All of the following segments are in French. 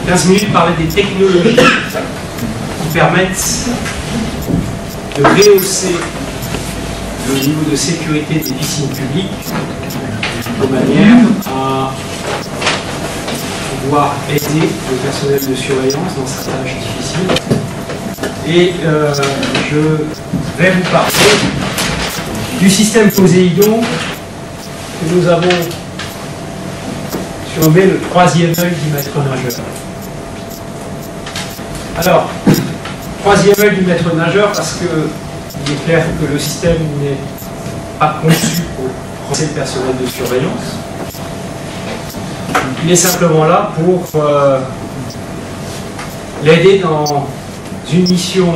15 minutes parler des technologies qui permettent de rehausser le niveau de sécurité des piscines publiques de manière à pouvoir aider le personnel de surveillance dans sa tâche difficile. Et je vais vous parler du système Poséidon que nous avons surnommé le troisième œil du maître nageur. Alors, troisième œil du maître nageur parce que il est clair que le système n'est pas conçu pour renforcer le personnel de surveillance. Il est simplement là pour l'aider dans une mission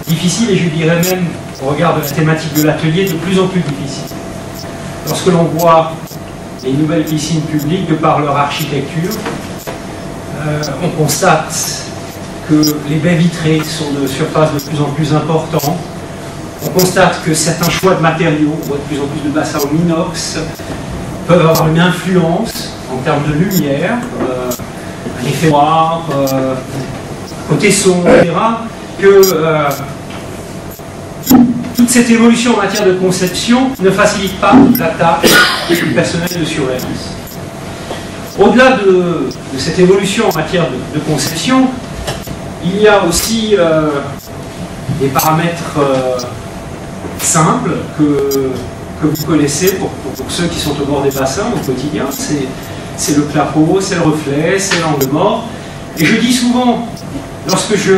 difficile et je dirais même, au regard de la thématique de l'atelier, de plus en plus difficile. Lorsque l'on voit les nouvelles piscines publiques, de par leur architecture, on constate que les baies vitrées sont de surface de plus en plus importantes. On constate que certains choix de matériaux, on voit de plus en plus de bassins en inox, peuvent avoir une influence en termes de lumière, un effet noir, côté son, etc. Que toute cette évolution en matière de conception ne facilite pas la tâche du personnel de surveillance. Au-delà de cette évolution en matière de conception, il y a aussi des paramètres simples que vous connaissez pour ceux qui sont au bord des bassins au quotidien. C'est le clapot, c'est le reflet, c'est l'angle mort. Et je dis souvent, lorsque je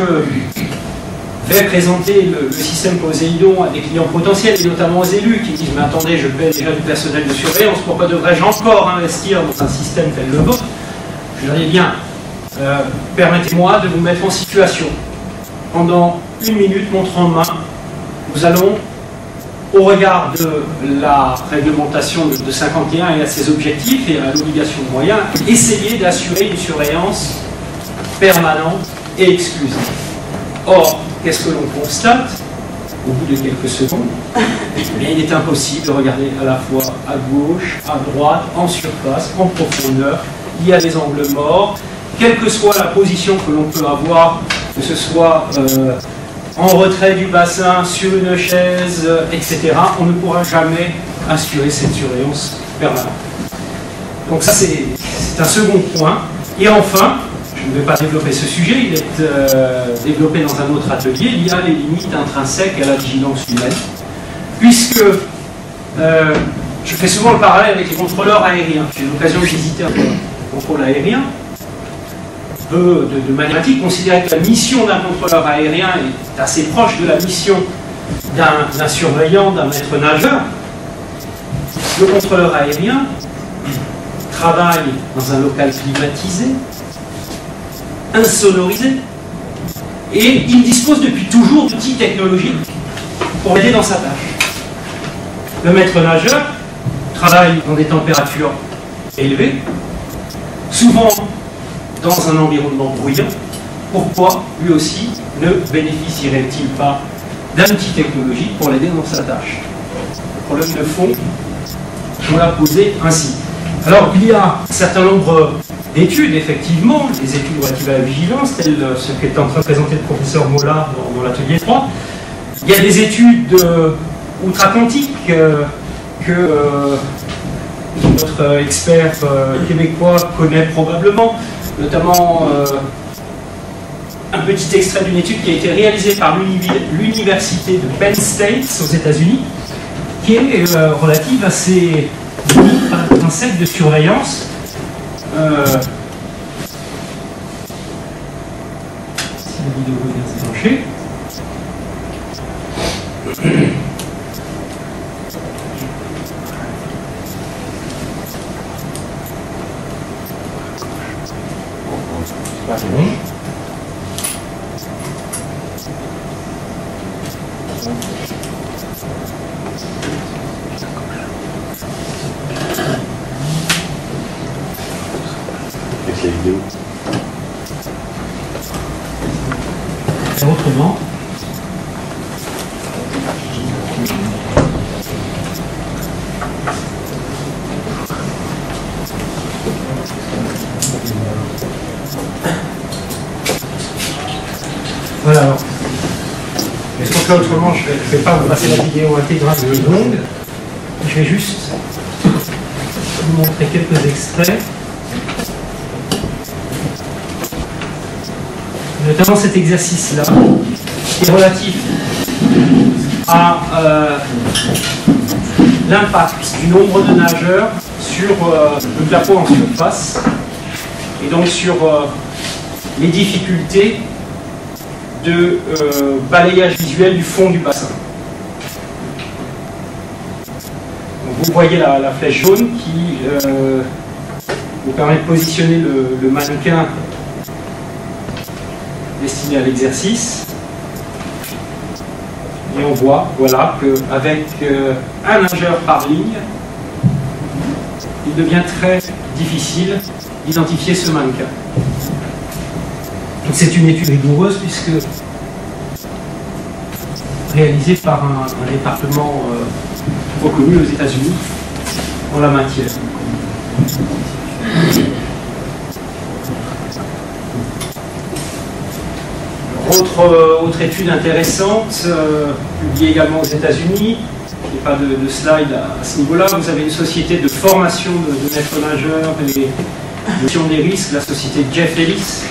vais présenter le système Poséidon à des clients potentiels, et notamment aux élus qui disent « Mais attendez, je paie déjà du personnel de surveillance, pourquoi devrais-je encore investir dans un système tel le vôtre ?» Je leur dis « Bien, permettez-moi de vous mettre en situation. Pendant 1 minute, montre en main, nous allons, au regard de la réglementation de 51 et à ses objectifs et à l'obligation de moyens, essayer d'assurer une surveillance permanente et exclusive. » Or, qu'est-ce que l'on constate au bout de quelques secondes? Il est impossible de regarder à la fois à gauche, à droite, en surface, en profondeur. Il y a des angles morts. Quelle que soit la position que l'on peut avoir, que ce soit en retrait du bassin, sur une chaise, etc., on ne pourra jamais assurer cette surveillance permanente. Donc ça, c'est un second point. Et enfin, je ne vais pas développer ce sujet, il est développé dans un autre atelier, il y a les limites intrinsèques à la vigilance humaine, puisque je fais souvent le parallèle avec les contrôleurs aériens. J'ai eu l'occasion de visiter un contrôle aérien. On peut, de manière pratique, considérer que la mission d'un contrôleur aérien est assez proche de la mission d'un surveillant, d'un maître nageur. Le contrôleur aérien travaille dans un local climatisé, insonorisé, et il dispose depuis toujours d'outils technologiques pour aider dans sa tâche. Le maître nageur travaille dans des températures élevées, souvent dans un environnement bruyant. Pourquoi lui aussi ne bénéficierait-il pas d'un outil technologique pour l'aider dans sa tâche? Le problème de fond, on l'a posé ainsi. Alors, il y a un certain nombre d'études, effectivement, des études relatives à la vigilance, telles ce qu'est en train de présenter le professeur Mollard dans l'atelier 3. Il y a des études outre-Atlantique que notre expert québécois connaît probablement, notamment un petit extrait d'une étude qui a été réalisée par l'université de Penn State aux États-Unis, qui est relative à ces limites intrinsèques de surveillance. Si la vidéo est bien déclenchée. Autrement, Voilà. Alors, est-ce qu'on fait autrement? Je ne vais pas vous passer la vidéo intégrale de longue. Je vais juste vous montrer quelques extraits. Notamment cet exercice-là, qui est relatif à l'impact du nombre de nageurs sur le plateau en surface, et donc sur les difficultés de balayage visuel du fond du bassin. Donc vous voyez la flèche jaune qui vous permet de positionner le mannequin destiné à l'exercice. Et on voit, voilà, qu'avec un nageur par ligne, il devient très difficile d'identifier ce mannequin. C'est une étude rigoureuse puisque réalisée par un département reconnu aux États-Unis en la matière. Autre étude intéressante, publiée également aux États-Unis, il n'y a pas de slide à ce niveau-là. Vous avez une société de formation de maîtres nageurs et de gestion des risques, la société Jeff Ellis,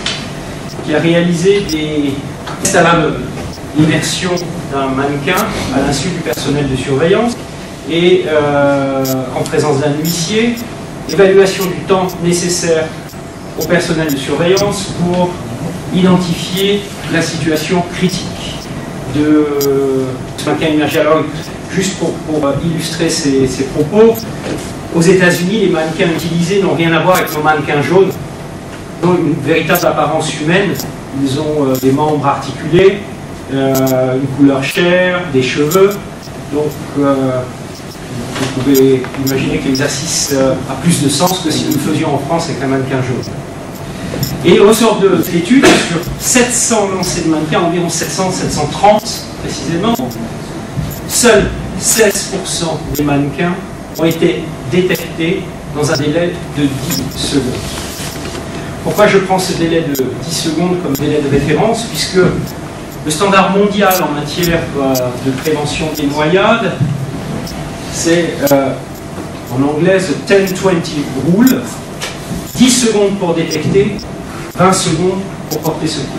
qui a réalisé des tests à l'immersion d'un mannequin à l'insu du personnel de surveillance et en présence d'un huissier, évaluation du temps nécessaire au personnel de surveillance pour identifier la situation critique de ce mannequin immergé. Alors, juste pour illustrer ces propos, aux États-Unis, les mannequins utilisés n'ont rien à voir avec nos mannequins jaunes. Ils ont une véritable apparence humaine. Ils ont des membres articulés, une couleur chair, des cheveux. Donc, vous pouvez imaginer que l'exercice a plus de sens que si nous le faisions en France avec un mannequin jaune. Et au sort de cette étude, sur 700 lancers de mannequins, environ 700, 730 précisément, seuls 16% des mannequins ont été détectés dans un délai de 10 secondes. Pourquoi je prends ce délai de 10 secondes comme délai de référence? Puisque le standard mondial en matière de prévention des noyades, c'est en anglais the 10-20 rule, 10 secondes pour détecter, 20 secondes pour porter secours.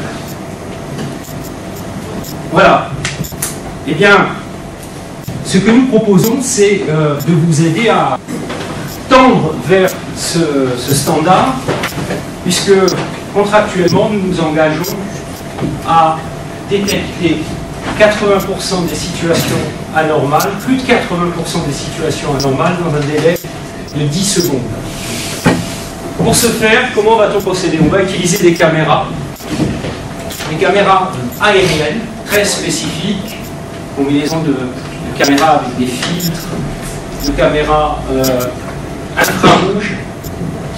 Voilà. Eh bien, ce que nous proposons, c'est de vous aider à tendre vers ce standard, puisque contractuellement, nous nous engageons à détecter 80% des situations anormales, plus de 80% des situations anormales dans un délai de 10 secondes. Pour ce faire, comment va-t-on procéder? On va utiliser des caméras aériennes très spécifiques, combinaison de caméras avec des filtres, de caméras infrarouges,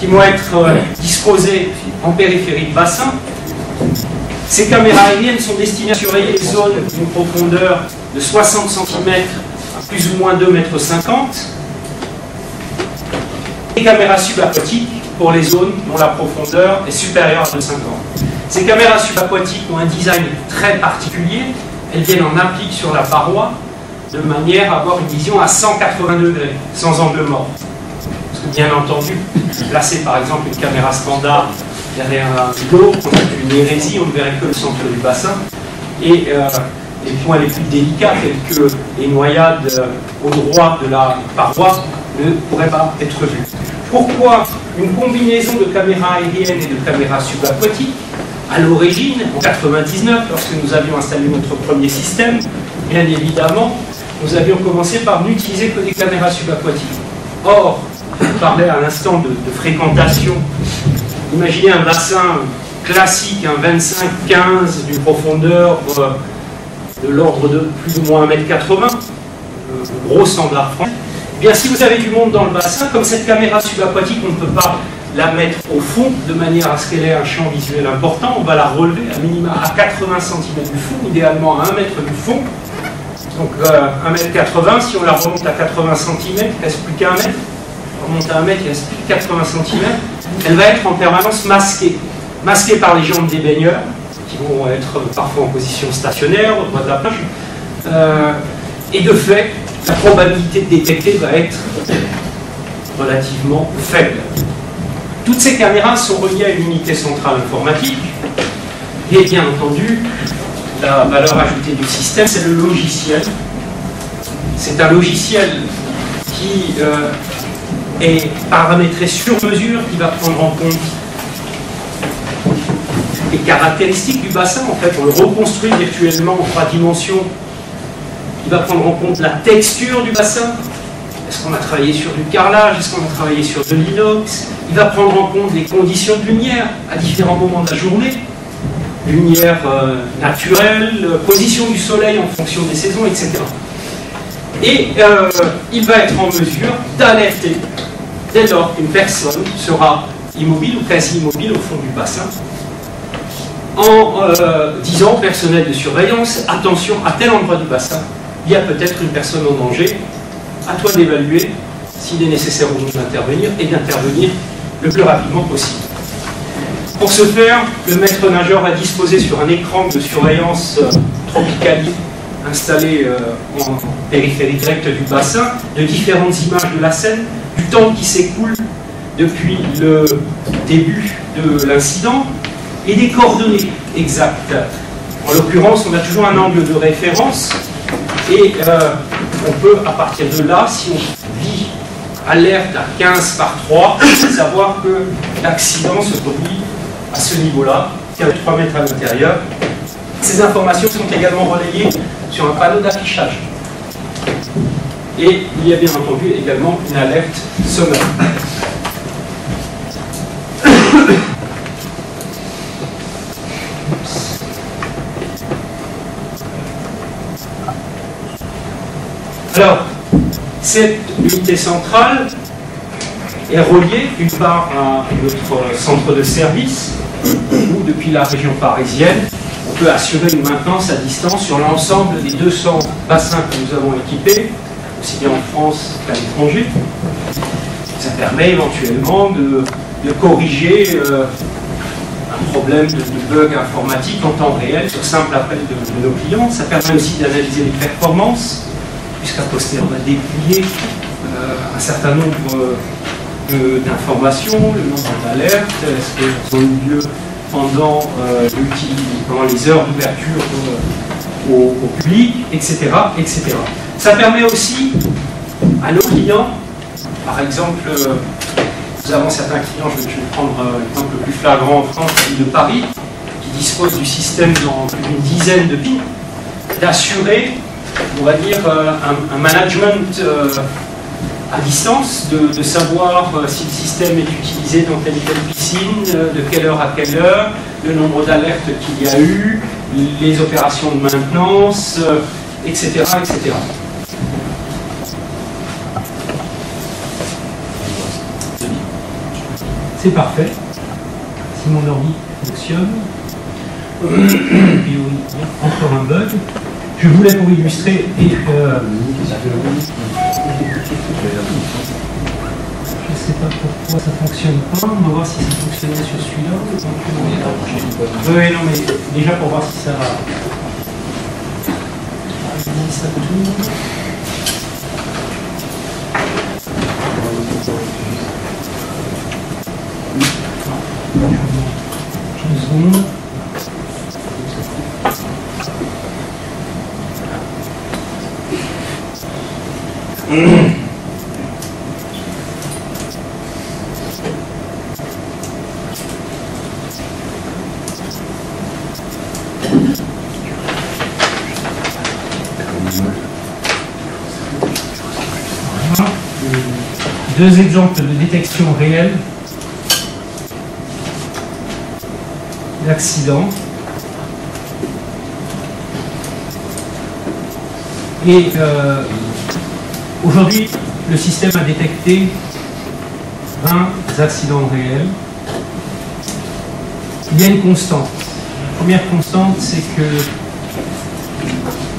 qui vont être disposées en périphérie de bassin. Ces caméras aériennes sont destinées à surveiller les zones d'une profondeur de 60 cm à plus ou moins 2,50 m. Les caméras subaquatiques pour les zones dont la profondeur est supérieure à 2,50 m. Ces caméras subaquatiques ont un design très particulier. Elles viennent en applique sur la paroi de manière à avoir une vision à 180 degrés, sans angle mort. Parce que bien entendu, placer par exemple une caméra standard derrière un rideau, une hérésie, on ne verrait que le centre du bassin. Et les points les plus délicats, tels que les noyades au droit de la paroi, ne pourraient pas être vus. Pourquoi une combinaison de caméras aériennes et de caméras subaquatiques? À l'origine, en 1999, lorsque nous avions installé notre premier système, bien évidemment, nous avions commencé par n'utiliser que des caméras subaquatiques. Or, je parlais à l'instant de fréquentation. Imaginez un bassin classique, un 25-15 d'une profondeur de l'ordre de plus ou moins 1,80 m, gros standard français. Eh bien, si vous avez du monde dans le bassin, comme cette caméra subaquatique, on ne peut pas la mettre au fond de manière à ce qu'elle ait un champ visuel important. On va la relever à minima à 80 cm du fond, idéalement à 1 mètre du fond. Donc 1,80 m, si on la remonte à 80 cm, il ne reste plus qu'à 1 mètre. On remonte à 1 mètre, il ne reste plus que 80 cm. Elle va être en permanence masquée. Masquée par les jambes des baigneurs, qui vont être parfois en position stationnaire au droit de la plage. Et de fait, la probabilité de détecter va être relativement faible. Toutes ces caméras sont reliées à une unité centrale informatique et bien entendu, la valeur ajoutée du système, c'est le logiciel. C'est un logiciel qui est paramétré sur mesure, qui va prendre en compte les caractéristiques du bassin. En fait, on le reconstruit virtuellement en 3 dimensions. Il va prendre en compte la texture du bassin. Est-ce qu'on a travaillé sur du carrelage? Est-ce qu'on a travaillé sur de l'inox? Il va prendre en compte les conditions de lumière à différents moments de la journée. Lumière naturelle, position du soleil en fonction des saisons, etc. Et il va être en mesure d'alerter dès lors qu'une personne sera immobile ou quasi immobile au fond du bassin, en disant au personnel de surveillance, attention, à tel endroit du bassin, il y a peut-être une personne en danger, à toi d'évaluer s'il est nécessaire ou non d'intervenir, et d'intervenir le plus rapidement possible. Pour ce faire, le maître nageur va disposer sur un écran de surveillance Tropicali installé en périphérie directe du bassin, de différentes images de la scène, du temps qui s'écoule depuis le début de l'incident, et des coordonnées exactes. En l'occurrence, on a toujours un angle de référence, et on peut, à partir de là, si on vit alerte à 15 par 3, savoir que l'accident se produit à ce niveau-là, qui a 3 mètres à l'intérieur. Ces informations sont également relayées sur un panneau d'affichage. Et il y a bien entendu également une alerte sonore. Alors, cette unité centrale est reliée d'une part à notre centre de service, où depuis la région parisienne, on peut assurer une maintenance à distance sur l'ensemble des 200 bassins que nous avons équipés, aussi bien en France qu'à l'étranger. Ça permet éventuellement de corriger un problème de bug informatique en temps réel sur simple appel de nos clients. Ça permet aussi d'analyser les performances, puisqu'à posteriori, on va dépouiller un certain nombre d'informations, le nombre d'alertes, est-ce qu'elles ont eu lieu pendant les heures d'ouverture au public, etc., etc. Ça permet aussi à nos clients, par exemple, nous avons certains clients, je vais prendre l'exemple le plus flagrant en France, de Paris, qui dispose du système dans plus d'une dizaine de pays, d'assurer, on va dire, un management à distance, de savoir si le système est utilisé dans telle ou telle piscine, de quelle heure à quelle heure, le nombre d'alertes qu'il y a eu, les opérations de maintenance, etc., etc. C'est parfait. Si mon ordi fonctionne, puis encore un bug. Je voulais pour illustrer et je ne sais pas pourquoi ça ne fonctionne pas. On va voir si ça fonctionnait sur celui-là. Oui, non, mais déjà pour voir si ça va. Ça tourne. Une seconde. Deux exemples de détection réelle d'accident. Et aujourd'hui, le système a détecté 20 accidents réels. Il y a une constante. La première constante, c'est que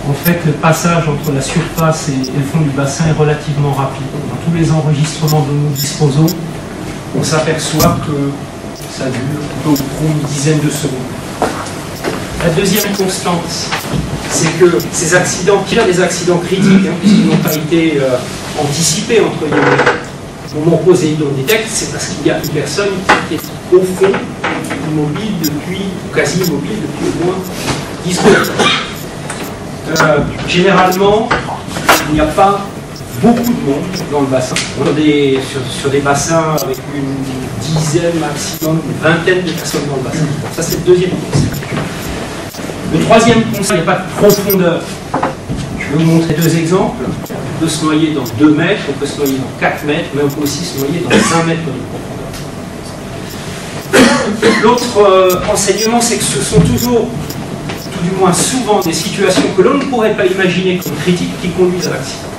en fait, le passage entre la surface et le fond du bassin est relativement rapide. Dans tous les enregistrements dont nous disposons, on s'aperçoit que ça dure plutôt une dizaine de secondes. La deuxième constante, c'est que ces accidents, qu'il y a des accidents critiques, puisqu'ils n'ont pas été anticipés, entre guillemets, au moment où Poséidon détecte, c'est parce qu'il y a une personne qui est au fond immobile depuis, ou quasi immobile depuis au moins 10 secondes. Généralement, il n'y a pas beaucoup de monde dans le bassin. Sur des bassins avec une dizaine, maximum, une vingtaine de personnes dans le bassin. Ça, c'est le deuxième conseil. Le troisième conseil, il n'y a pas de profondeur. Je vais vous montrer deux exemples. On peut se noyer dans 2 mètres, on peut se noyer dans 4 mètres, mais on peut aussi se noyer dans 1 mètre de profondeur. L'autre enseignement, c'est que ce sont toujours, tout du moins souvent, des situations que l'on ne pourrait pas imaginer comme critiques qui conduisent à l'accident.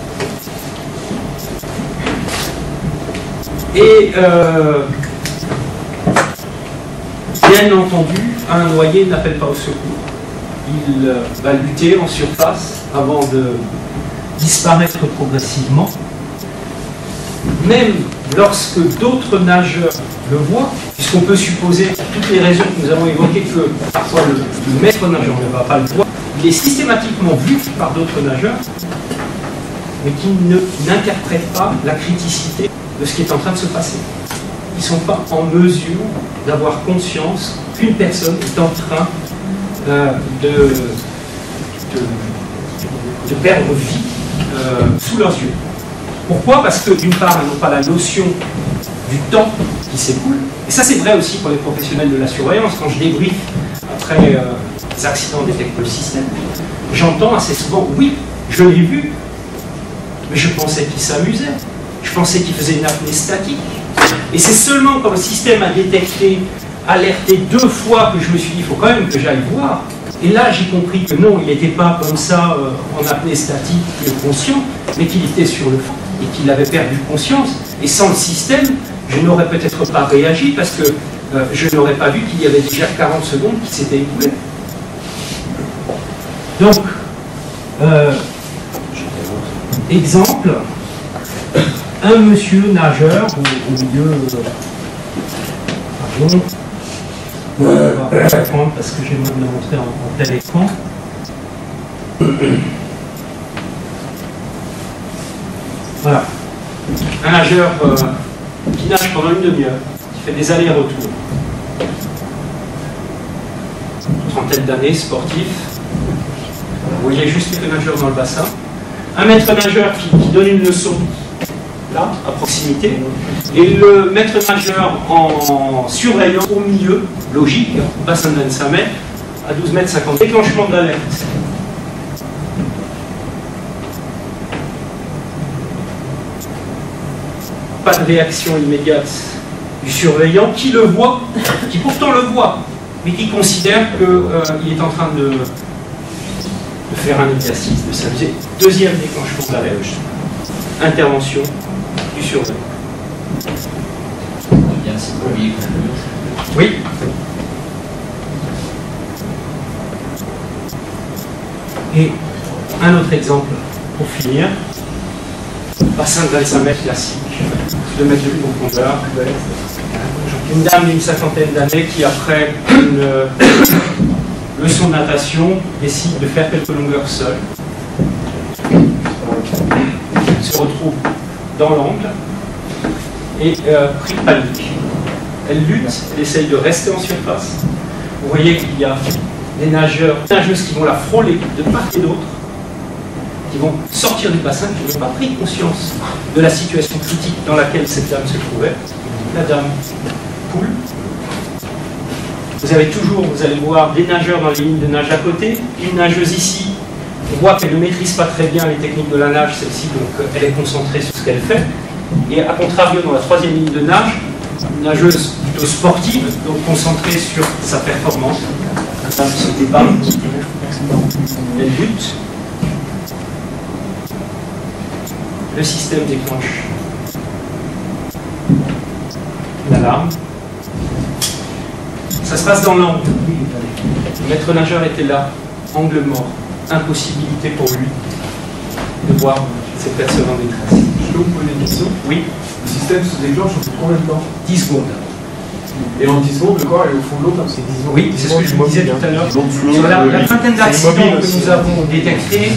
Et bien entendu, un noyé n'appelle pas au secours. Il va lutter en surface avant de disparaître progressivement. Même lorsque d'autres nageurs le voient, puisqu'on peut supposer, pour toutes les raisons que nous avons évoquées, que parfois le maître nageur ne va pas le voir, il est systématiquement vu par d'autres nageurs, mais qui n'interprètent pas la criticité de ce qui est en train de se passer. Ils ne sont pas en mesure d'avoir conscience qu'une personne est en train de perdre vie sous leurs yeux. Pourquoi? Parce que d'une part, ils n'ont pas la notion du temps qui s'écoule, et ça c'est vrai aussi pour les professionnels de la surveillance. Quand je débriefe après les accidents détectent le système, j'entends assez souvent, oui, je l'ai vu, mais je pensais qu'il s'amusait, je pensais qu'il faisait une apnée statique, et c'est seulement quand le système a détecté, alerté 2 fois que je me suis dit, il faut quand même que j'aille voir. Et là, j'ai compris que non, il n'était pas comme ça en apnée statique, conscient, mais qu'il était sur le fond et qu'il avait perdu conscience. Et sans le système, je n'aurais peut-être pas réagi parce que je n'aurais pas vu qu'il y avait déjà 40 secondes qui s'étaient écoulées. Donc, exemple, un monsieur nageur au milieu... pardon. On va prendre parce que j'aimerais vous le montrer en tel écran. Voilà. Un nageur qui nage pendant une demi-heure, qui fait des allers-retours. Une trentaine d'années, sportif. Vous voyez juste quelques nageurs dans le bassin. Un maître nageur qui donne une leçon là, à proximité, et le maître nageur en surveillant au milieu, logique, bassin de 25 mètres, à 12 mètres 50, déclenchement d'alerte. Pas de réaction immédiate du surveillant qui le voit, qui pourtant le voit, mais qui considère qu'il est en train de faire un exercice, de s'amuser. Deuxième déclenchement d'alerte, intervention du surveillant. Oui. Et un autre exemple pour finir. Bassin de 25 mètres classique, 2 mètres de profondeur. Une dame d'une 50aine d'années qui, après une leçon de natation, décide de faire quelques longueurs seule. Elle se retrouve dans l'angle et pris de panique. Elle lutte, elle essaye de rester en surface. Vous voyez qu'il y a des nageuses qui vont la frôler de part et d'autre, qui vont sortir du bassin, qui n'ont pas pris conscience de la situation critique dans laquelle cette dame se trouvait. La dame coule. Vous avez toujours, vous allez voir des nageurs dans les lignes de nage à côté, une nageuse ici. On voit qu'elle ne maîtrise pas très bien les techniques de la nage, celle-ci, donc elle est concentrée sur ce qu'elle fait. Et à contrario, dans la 3e ligne de nage, une nageuse plutôt sportive, donc concentrée sur sa performance. La dame se débat, elle lutte. Le système déclenche l'alarme. Ça se passe dans l'angle. Le maître nageur était là, angle mort. Impossibilité pour lui de voir cette personne en détresse. Je peux vous poser une question? Oui. Le système se déclenche au bout de combien de temps? 10 secondes. Et en 10 secondes, le corps est au fond de l'eau comme c'est 10 secondes. Oui, c'est ce que je vous disais tout à l'heure. Sur la vingtaine d'accidents que nous avons détectés,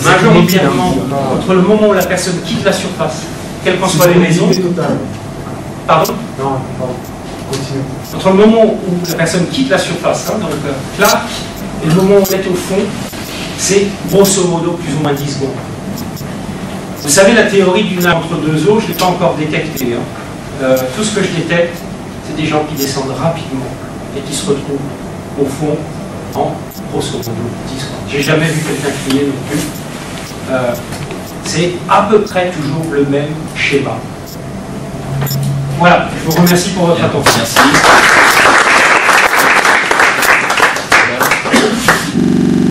majoritairement, entre le moment où la personne quitte la surface, quelles qu'en soient les raisons. Pardon? Non, pardon. Continue. Entre le moment où la personne quitte la surface, hein, donc là, et le moment où on est au fond, c'est grosso modo plus ou moins 10 secondes. Vous savez, la théorie du nage entre deux eaux, je ne l'ai pas encore détectée. Hein. Tout ce que je détecte, c'est des gens qui descendent rapidement et qui se retrouvent au fond en grosso modo 10 secondes. J'ai jamais vu quelqu'un crier non plus. C'est à peu près toujours le même schéma. Voilà, je vous remercie pour votre attention. Merci.